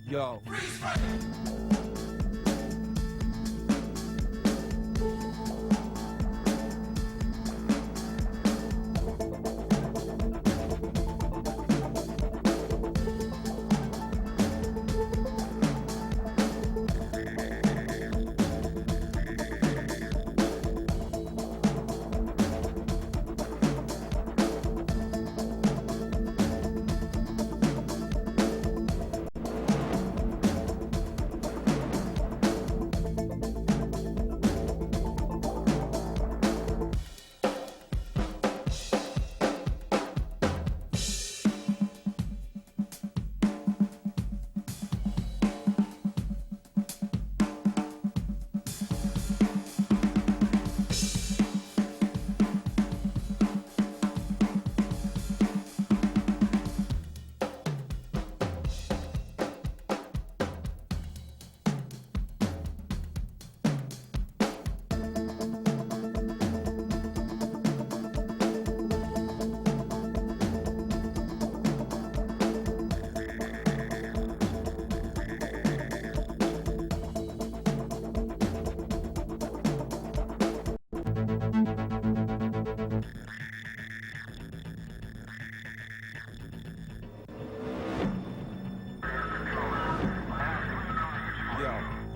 Yo.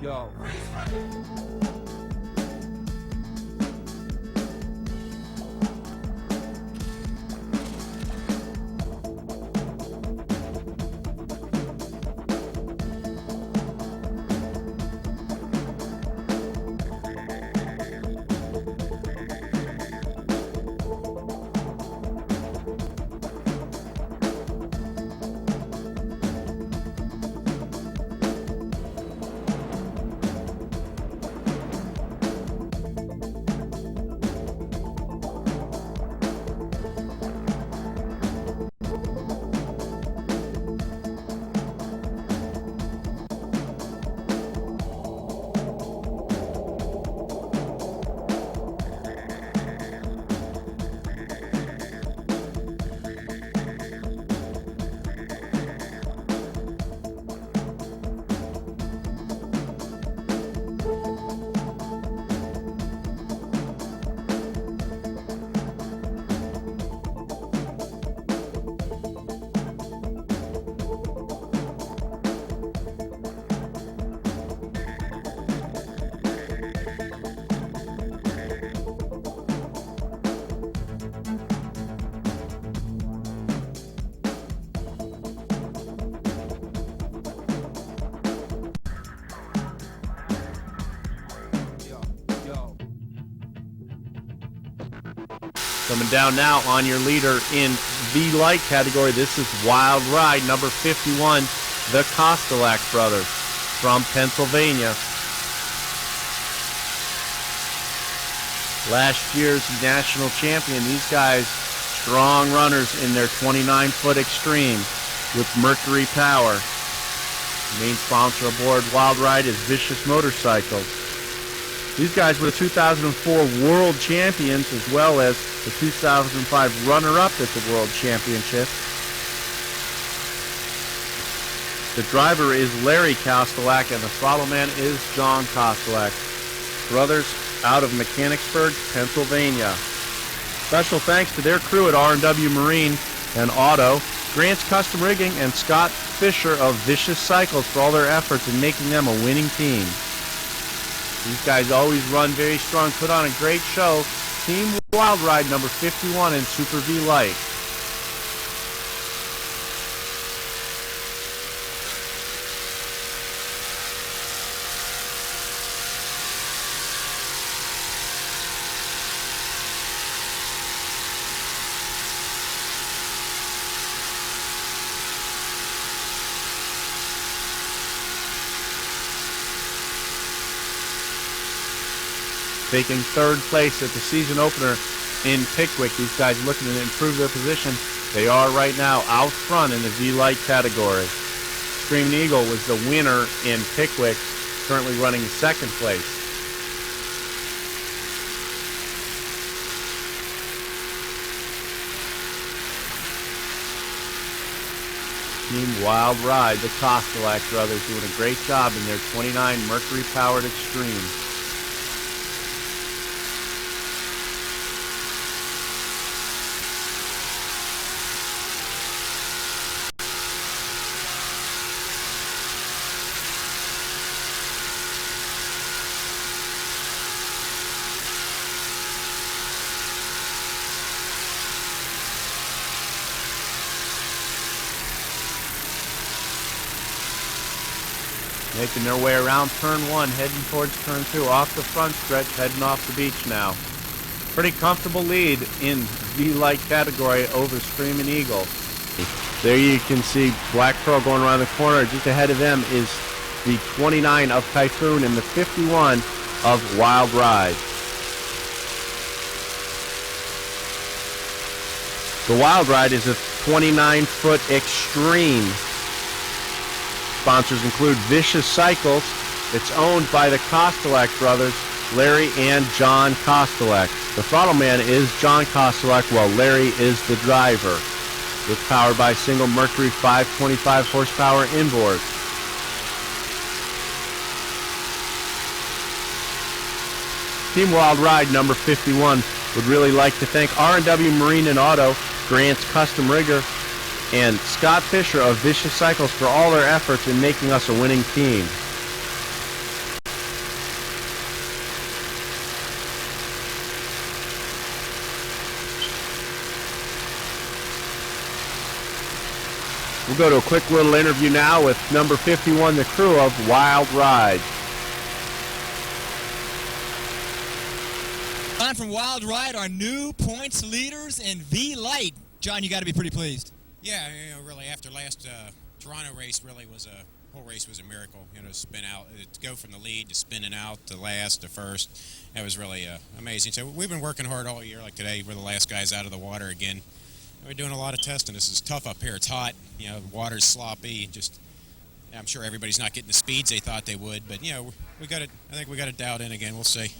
Yo. Coming down now on your leader in the light category. This is Wild Ride, number 51, the Kostelak brothers from Pennsylvania. Last year's national champion. These guys, strong runners in their 29-foot extreme with Mercury Power. The main sponsor aboard Wild Ride is Vicious Motorcycles. These guys were the 2004 World Champions as well as the 2005 runner-up at the World Championship. The driver is Larry Kostelak and the throttle man is John Kostelak. Brothers out of Mechanicsburg, Pennsylvania. Special thanks to their crew at R&W Marine and Auto, Grant's Custom Rigging, and Scott Fisher of Vicious Cycles for all their efforts in making them a winning team. These guys always run very strong, put on a great show. Team Wild Ride number 51 in Super V Light. Taking third place at the season opener in Pickwick. These guys looking to improve their position. They are right now out front in the V-Light category. Screaming Eagle was the winner in Pickwick, currently running second place. Team Wild Ride, the Kostelak brothers, doing a great job in their 29 Mercury-powered Extreme. Making their way around turn 1, heading towards turn 2, off the front stretch, heading off the beach now. Pretty comfortable lead in V-Light category over Screaming Eagle. There you can see Black Pearl going around the corner. Just ahead of them is the 29 of Typhoon and the 51 of Wild Ride. The Wild Ride is a 29-foot Extreme. Sponsors include Vicious Cycles. It's owned by the Kostelak brothers, Larry and John Kostelak. The throttle man is John Kostelak, while Larry is the driver. It's powered by single Mercury 525 horsepower inboard. Team Wild Ride number 51 would really like to thank R&W Marine and Auto, Grant's Custom Rigger, and Scott Fisher of Vicious Cycles for all their efforts in making us a winning team. We'll go to a quick little interview now with number 51, the crew of Wild Ride. John from Wild Ride, our new points leaders in V-Light. John, you got to be pretty pleased. Yeah, really after last Toronto race, really was whole race was a miracle. To spin out, to go from the lead to spinning out to last to first, that was really amazing. So we've been working hard all year. Like today, we're the last guys out of the water again. We're doing a lot of testing. This is tough up here. It's hot. The water's sloppy. I'm sure everybody's not getting the speeds they thought they would, but we got it. I think we got it dialed in again. We'll see.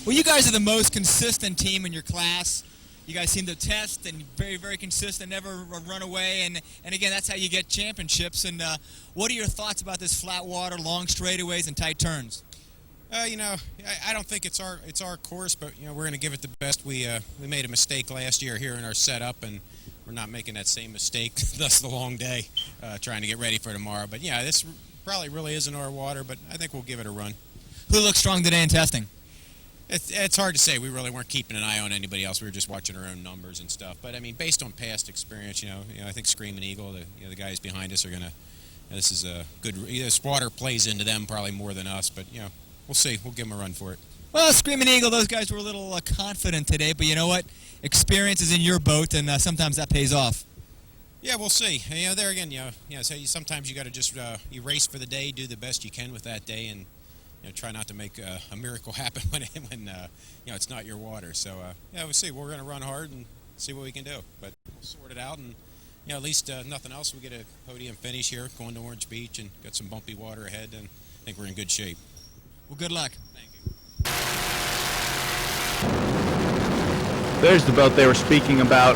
Well, you guys are the most consistent team in your class. You guys seem to test and very, very consistent, never run away, and again, that's how you get championships. And what are your thoughts about this flat water, long straightaways, and tight turns? I don't think it's our course, but we're going to give it the best. We made a mistake last year here in our setup, and we're not making that same mistake. Thus the long day, trying to get ready for tomorrow. But yeah, this probably really isn't our water, but I think we'll give it a run. Who looks strong today in testing? It's hard to say. We really weren't keeping an eye on anybody else. We were just watching our own numbers and stuff. But I mean, based on past experience, I think Screaming Eagle, the guys behind us are gonna. This is a good. This water plays into them probably more than us. But we'll see. We'll give them a run for it. Well, Screaming Eagle, those guys were a little confident today. But you know what? Experience is in your boat, and sometimes that pays off. Yeah, we'll see. There again, so sometimes you got to just you race for the day, do the best you can with that day, and. Try not to make a miracle happen when it's not your water. So we'll see. We're going to run hard and see what we can do. But we'll sort it out, and at least nothing else. We get a podium finish here, going to Orange Beach, and got some bumpy water ahead, and I think we're in good shape. Well, good luck. Thank you. There's the boat they were speaking about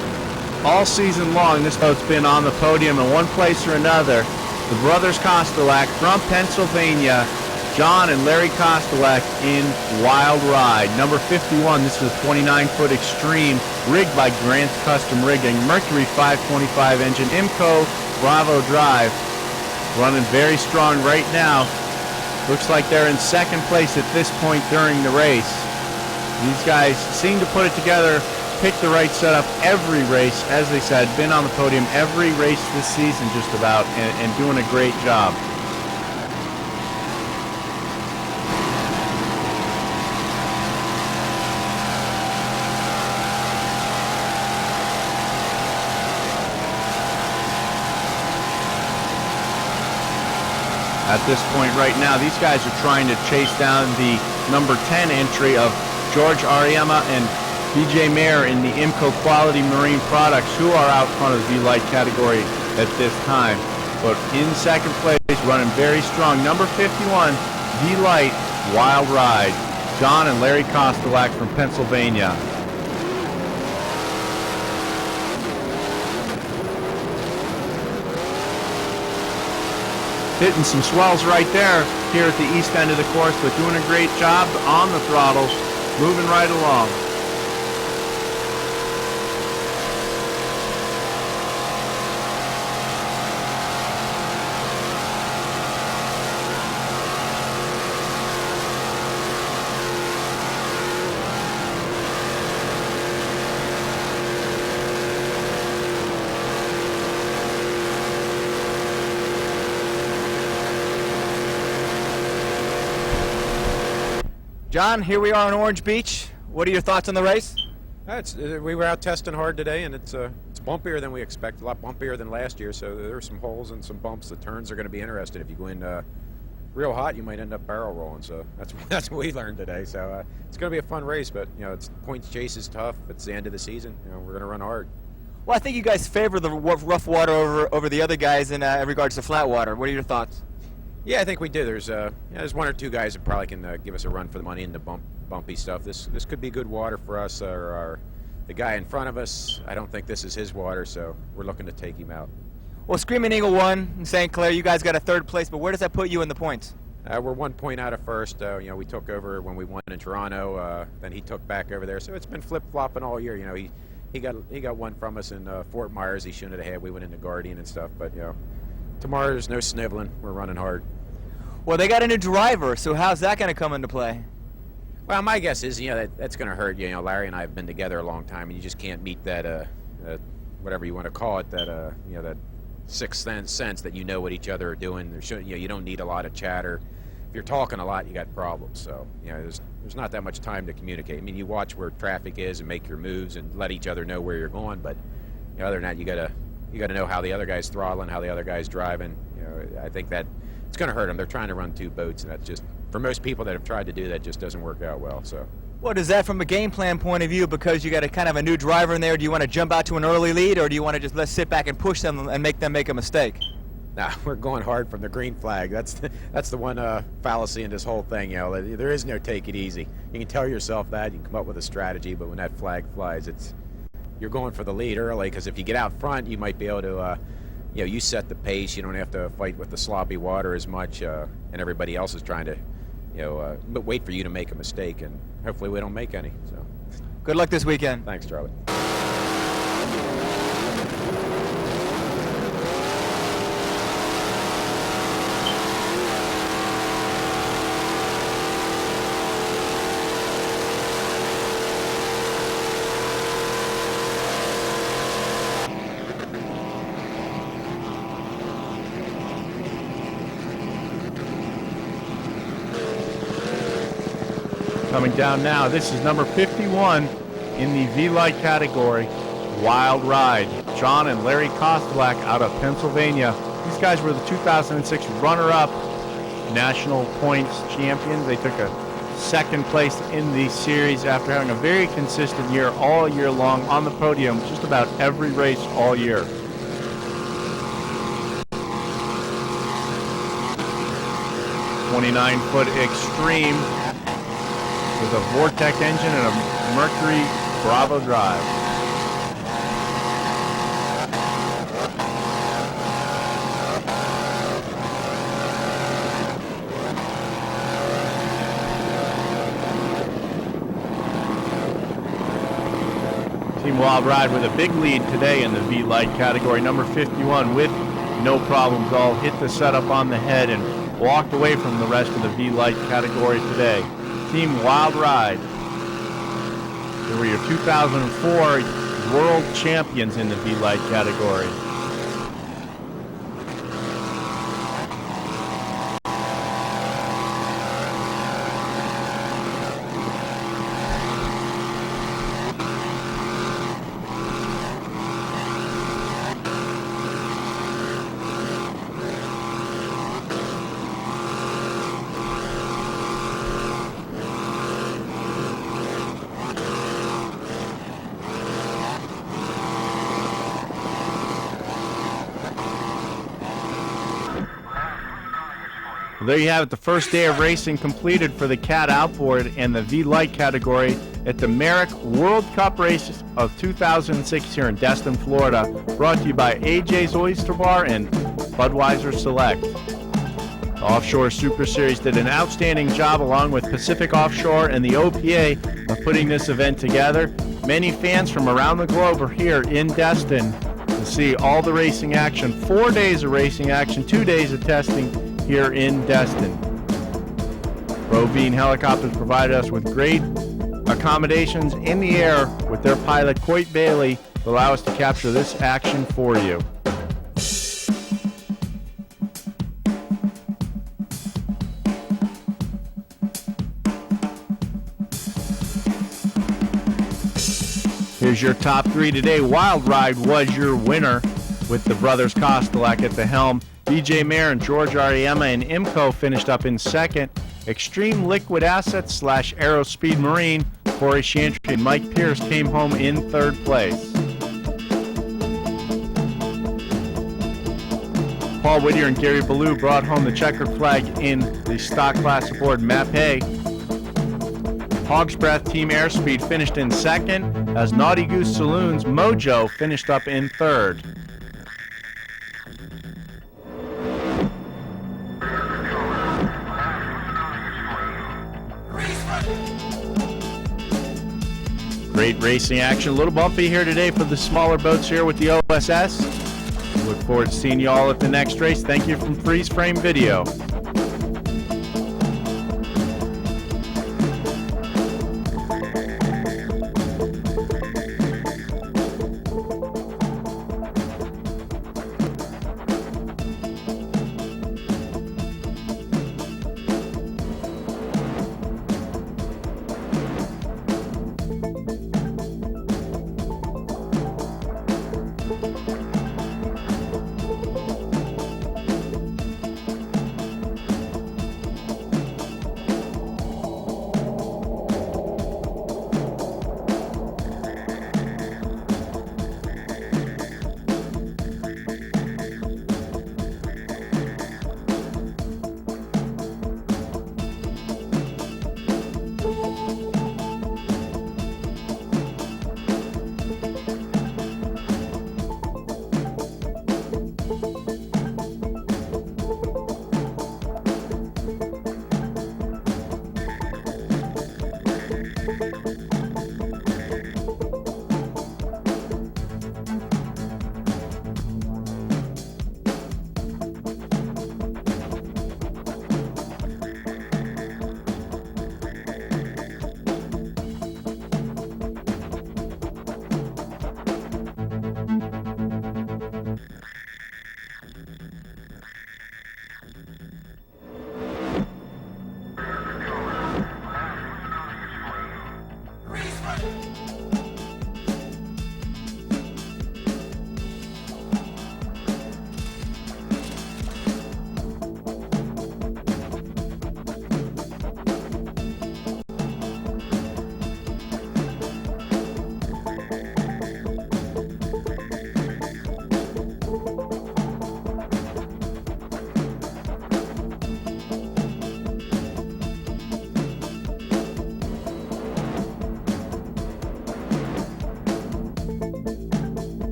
all season long. This boat's been on the podium in one place or another. The brothers Kostelak from Pennsylvania. John and Larry Kostelak in Wild Ride. Number 51, this is a 29-foot Extreme, rigged by Grant's Custom Rigging. Mercury 525 engine, IMCO Bravo drive. Running very strong right now. Looks like they're in second place at this point during the race. These guys seem to put it together, pick the right setup every race. As they said, been on the podium every race this season just about, and doing a great job. At this point right now, these guys are trying to chase down the number 10 entry of George Ariema and BJ Mayer in the IMCO Quality Marine Products, who are out front of the V-Light category at this time. But in second place, running very strong, number 51, V-Light Wild Ride. John and Larry Kostelak from Pennsylvania. Hitting some swells right there here at the east end of the course, but doing a great job on the throttle, moving right along. John, here we are on Orange Beach. What are your thoughts on the race? We were out testing hard today, and it's bumpier than we expected, a lot bumpier than last year, so there are some holes and some bumps. The turns are going to be interesting. If you go in real hot, you might end up barrel rolling, so that's what we learned today. So it's going to be a fun race, but it's points chase is tough. It's the end of the season. We're going to run hard. Well, I think you guys favor the rough water over the other guys in regards to flat water. What are your thoughts? Yeah, I think we do. There's one or two guys that probably can give us a run for the money in the bumpy stuff. This could be good water for us. Or the guy in front of us, I don't think this is his water, so we're looking to take him out. Well, Screaming Eagle won in St. Clair. You guys got a third place, but where does that put you in the points? We're 1 point out of first. We took over when we won in Toronto. Then he took back over there, so it's been flip-flopping all year. He got one from us in Fort Myers. He shouldn't have had. We went into Guardian and stuff, but tomorrow there's no sniveling. We're running hard. Well, they got a new driver, so how's that going to come into play? Well, my guess is, that's going to hurt. Larry and I have been together a long time, and you just can't meet that, whatever you want to call it, that sixth sense that you know what each other are doing. You don't need a lot of chatter. If you're talking a lot, you got problems. So, there's not that much time to communicate. I mean, you watch where traffic is and make your moves and let each other know where you're going, but other than that, you got to know how the other guy's throttling, how the other guy's driving. I think that it's going to hurt them. They're trying to run two boats, and that's just, for most people that have tried to do that, just doesn't work out well. So. What is that from a game plan point of view? Because you got a kind of a new driver in there. Do you want to jump out to an early lead, or do you want to just let's sit back and push them and make them make a mistake? Nah, we're going hard from the green flag. That's the one fallacy in this whole thing. There is no take it easy. You can tell yourself that. You can come up with a strategy, but when that flag flies, you're going for the lead early, because if you get out front, you might be able to. You set the pace. You don't have to fight with the sloppy water as much, and everybody else is trying to, but wait for you to make a mistake, and hopefully we don't make any. So, good luck this weekend. Thanks, Charlie. Coming down now, this is number 51 in the V-Light category, Wild Ride. John and Larry Kostelak out of Pennsylvania. These guys were the 2006 runner-up national points champions. They took a second place in the series after having a very consistent year all year long on the podium, just about every race all year. "29-foot Extreme with a Vortec engine and a Mercury Bravo drive. Team Wild Ride with a big lead today in the V-Light category. Number 51 with no problems, all hit the setup on the head and walked away from the rest of the V-Light category today. Team Wild Ride. They were your 2004 world champions in the V-Light category. Well, there you have it, the first day of racing completed for the Cat Outboard and the V-Light category at the Merrick World Cup Races of 2006 here in Destin, Florida. Brought to you by AJ's Oyster Bar and Budweiser Select. The Offshore Super Series did an outstanding job along with Pacific Offshore and the OPA of putting this event together. Many fans from around the globe are here in Destin to see all the racing action. 4 days of racing action, 2 days of testing here in Destin. Provine Helicopters provided us with great accommodations in the air with their pilot Coit Bailey to allow us to capture this action for you. Here's your top three today. Wild Ride was your winner with the brothers Kostelek at the helm. DJ Mayer and George Ariema and IMCO finished up in second. Extreme Liquid Assets / Aerospeed Marine, Corey Chantry and Mike Pierce came home in third place. Paul Whittier and Gary Ballou brought home the checkered flag in the stock class aboard Mapei. Hog's Breath Team Airspeed finished in second, as Naughty Goose Saloon's Mojo finished up in third. Great racing action. A little bumpy here today for the smaller boats here with the OSS. We look forward to seeing you all at the next race. Thank you from Freeze Frame Video.